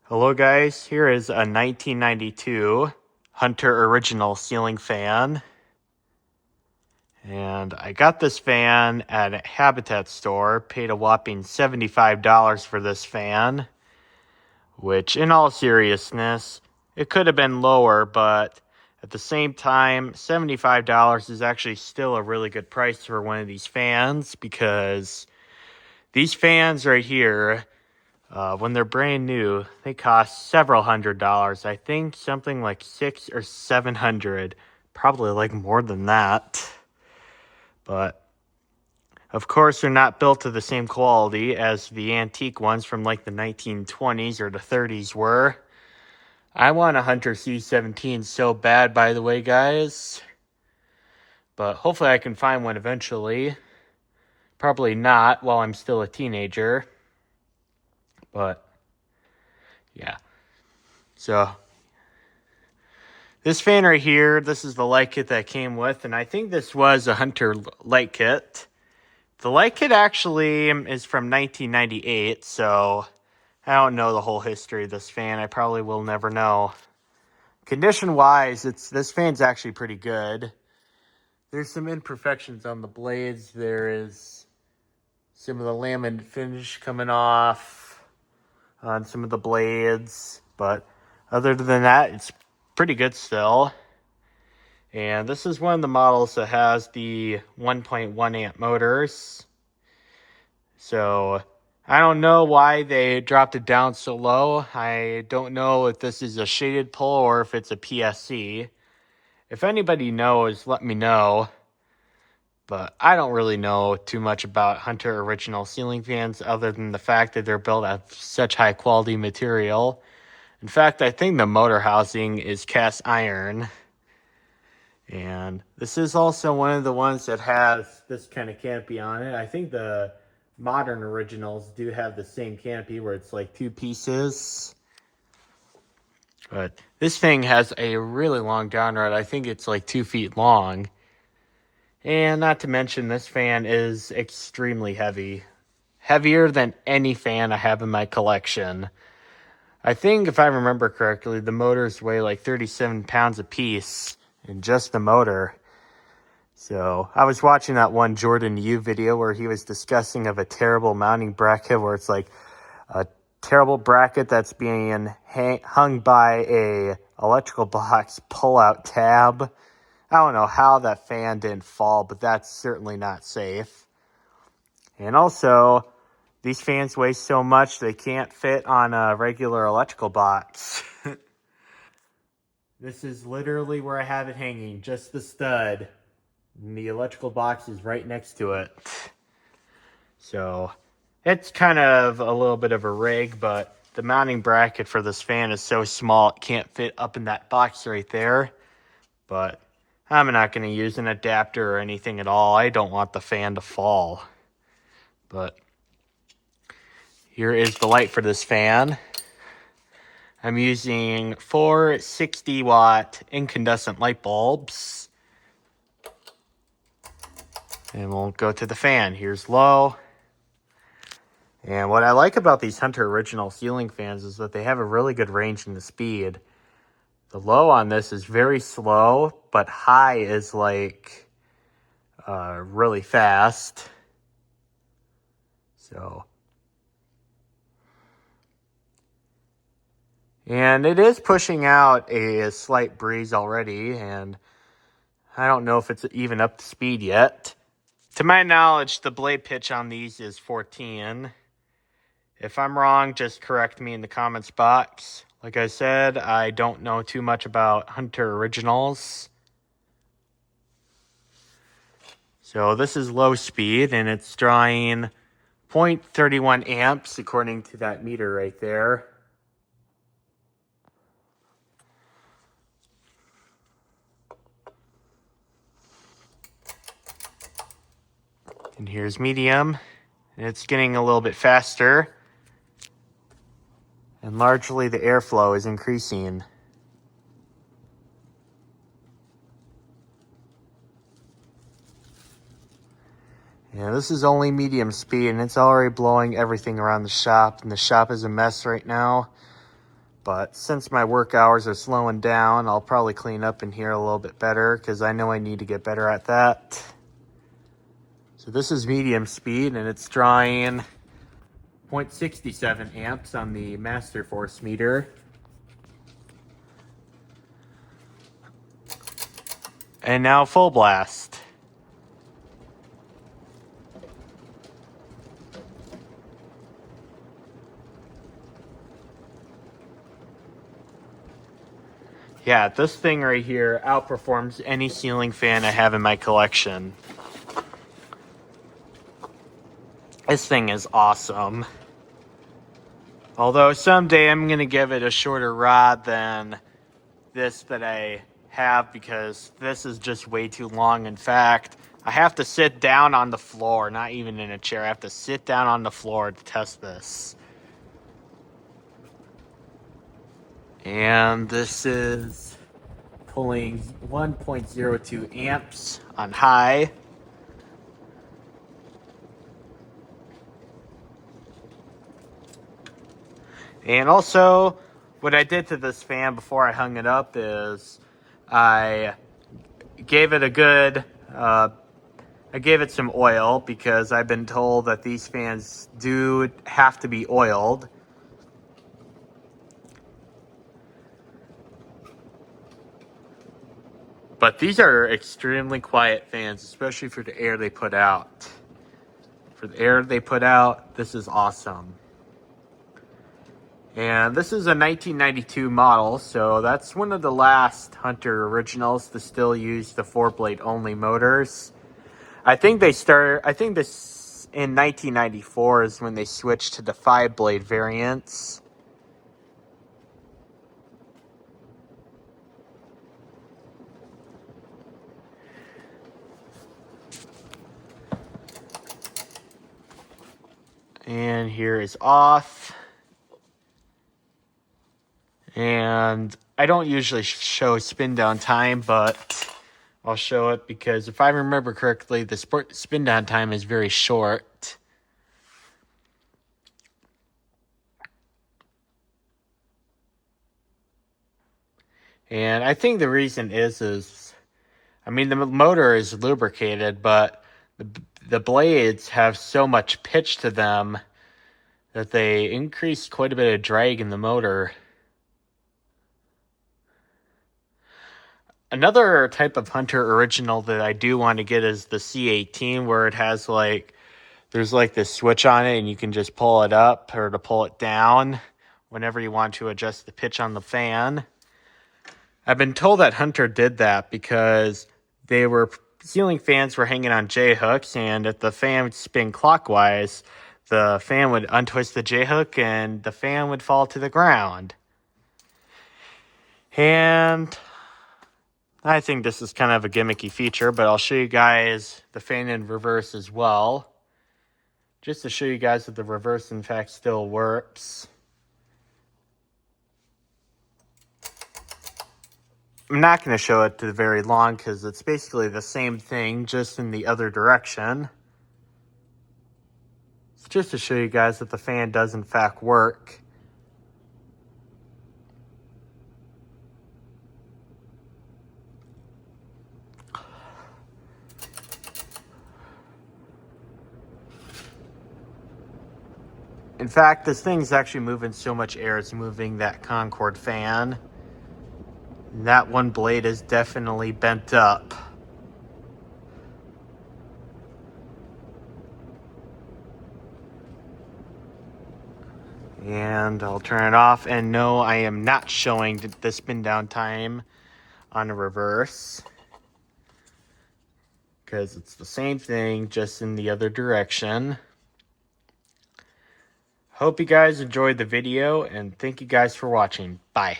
Hello guys, here is a 1992 Hunter Original ceiling fan. And I got this fan at a Habitat store, paid a whopping $75 for this fan. Which, in all seriousness, it could have been lower, but at the same time, $75 is actually still a really good price for one of these fans, because these fans right here, when they're brand new, they cost several $100s. I think something like $600 or $700, probably like more than that. But of course, they're not built to the same quality as the antique ones from like the 1920s or the 30s were. I want a Hunter C17 so bad, by the way, guys. But hopefully I can find one eventually. Probably not while I'm still a teenager. But yeah. So this fan right here, this is the light kit that came with, and I think this was a Hunter light kit. The light kit actually is from 1998, so I don't know the whole history of this fan. I probably will never know. Condition-wise, this fan's actually pretty good. There's some imperfections on the blades. There is some of the laminate finish coming off on some of the blades, but other than that, it's pretty good still. And this is one of the models that has the 1.1 amp motors. So I don't know why they dropped it down so low. I don't know if this is a shaded pull or if it's a PSC. If anybody knows, let me know. But I don't really know too much about Hunter Original ceiling fans other than the fact that they're built out of such high quality material. In fact, I think the motor housing is cast iron. And this is also one of the ones that has this kind of canopy on it. I think the modern originals do have the same canopy where it's like two pieces. But this thing has a really long down rod. I think it's like 2 feet long. And not to mention, this fan is extremely heavy. Heavier than any fan I have in my collection. I think, if I remember correctly, the motors weigh like 37 pounds a piece in just the motor. So, I was watching that one Jordan Yu video where he was discussing of a terrible mounting bracket where it's like a terrible bracket that's being hung by a electrical box pull-out tab. I don't know how that fan didn't fall, but that's certainly not safe. And also, these fans weigh so much they can't fit on a regular electrical box. This is literally where I have it hanging, just the stud. And the electrical box is right next to it. So, it's kind of a little bit of a rig, but the mounting bracket for this fan is so small it can't fit up in that box right there. But I'm not going to use an adapter or anything at all. I don't want the fan to fall. But here is the light for this fan. I'm using 4 60-watt incandescent light bulbs. And we'll go to the fan. Here's low. And what I like about these Hunter Original ceiling fans is that they have a really good range in the speed. The low on this is very slow, but high is like really fast. So, and it is pushing out a slight breeze already, and I don't know if it's even up to speed yet. To my knowledge, the blade pitch on these is 14. If I'm wrong, just correct me in the comments box. Like I said, I don't know too much about Hunter Originals. So this is low speed, and it's drawing 0.31 amps according to that meter right there. And here's medium. And it's getting a little bit faster. And largely the airflow is increasing. Yeah, this is only medium speed, and it's already blowing everything around the shop. And the shop is a mess right now. But since my work hours are slowing down, I'll probably clean up in here a little bit better because I know I need to get better at that. So this is medium speed and it's drawing 0.67 amps on the master force meter. And now full blast. Yeah, this thing right here outperforms any ceiling fan I have in my collection. This thing is awesome. Although someday I'm going to give it a shorter rod than this that I have because this is just way too long. In fact, I have to sit down on the floor, not even in a chair. I have to sit down on the floor to test this. And this is pulling 1.02 amps on high. And also, what I did to this fan before I hung it up is I gave it a good, I gave it some oil because I've been told that these fans do have to be oiled. But these are extremely quiet fans, especially for the air they put out. For the air they put out, this is awesome. And this is a 1992 model, so that's one of the last Hunter originals to still use the 4-blade only motors. I think this in 1994 is when they switched to the 5-blade variants. And here is off. And I don't usually show spin down time, but I'll show it because if I remember correctly, the spin down time is very short. And I think the reason is I mean, the motor is lubricated, but the blades have so much pitch to them that they increase quite a bit of drag in the motor. Another type of Hunter original that I do want to get is the C18, where it has there's this switch on it and you can just pull it up or to pull it down whenever you want to adjust the pitch on the fan. I've been told that Hunter did that because ceiling fans were hanging on J-hooks, and if the fan would spin clockwise, the fan would untwist the J-hook and the fan would fall to the ground. And I think this is kind of a gimmicky feature, but I'll show you guys the fan in reverse as well. Just to show you guys that the reverse, in fact, still works. I'm not going to show it to very long because it's basically the same thing, just in the other direction. It's just to show you guys that the fan does, in fact, work. In fact, this thing's actually moving so much air, it's moving that Concord fan. And that one blade is definitely bent up. And I'll turn it off. And no, I am not showing the spin down time on a reverse, because it's the same thing, just in the other direction. Hope you guys enjoyed the video, and thank you guys for watching. Bye.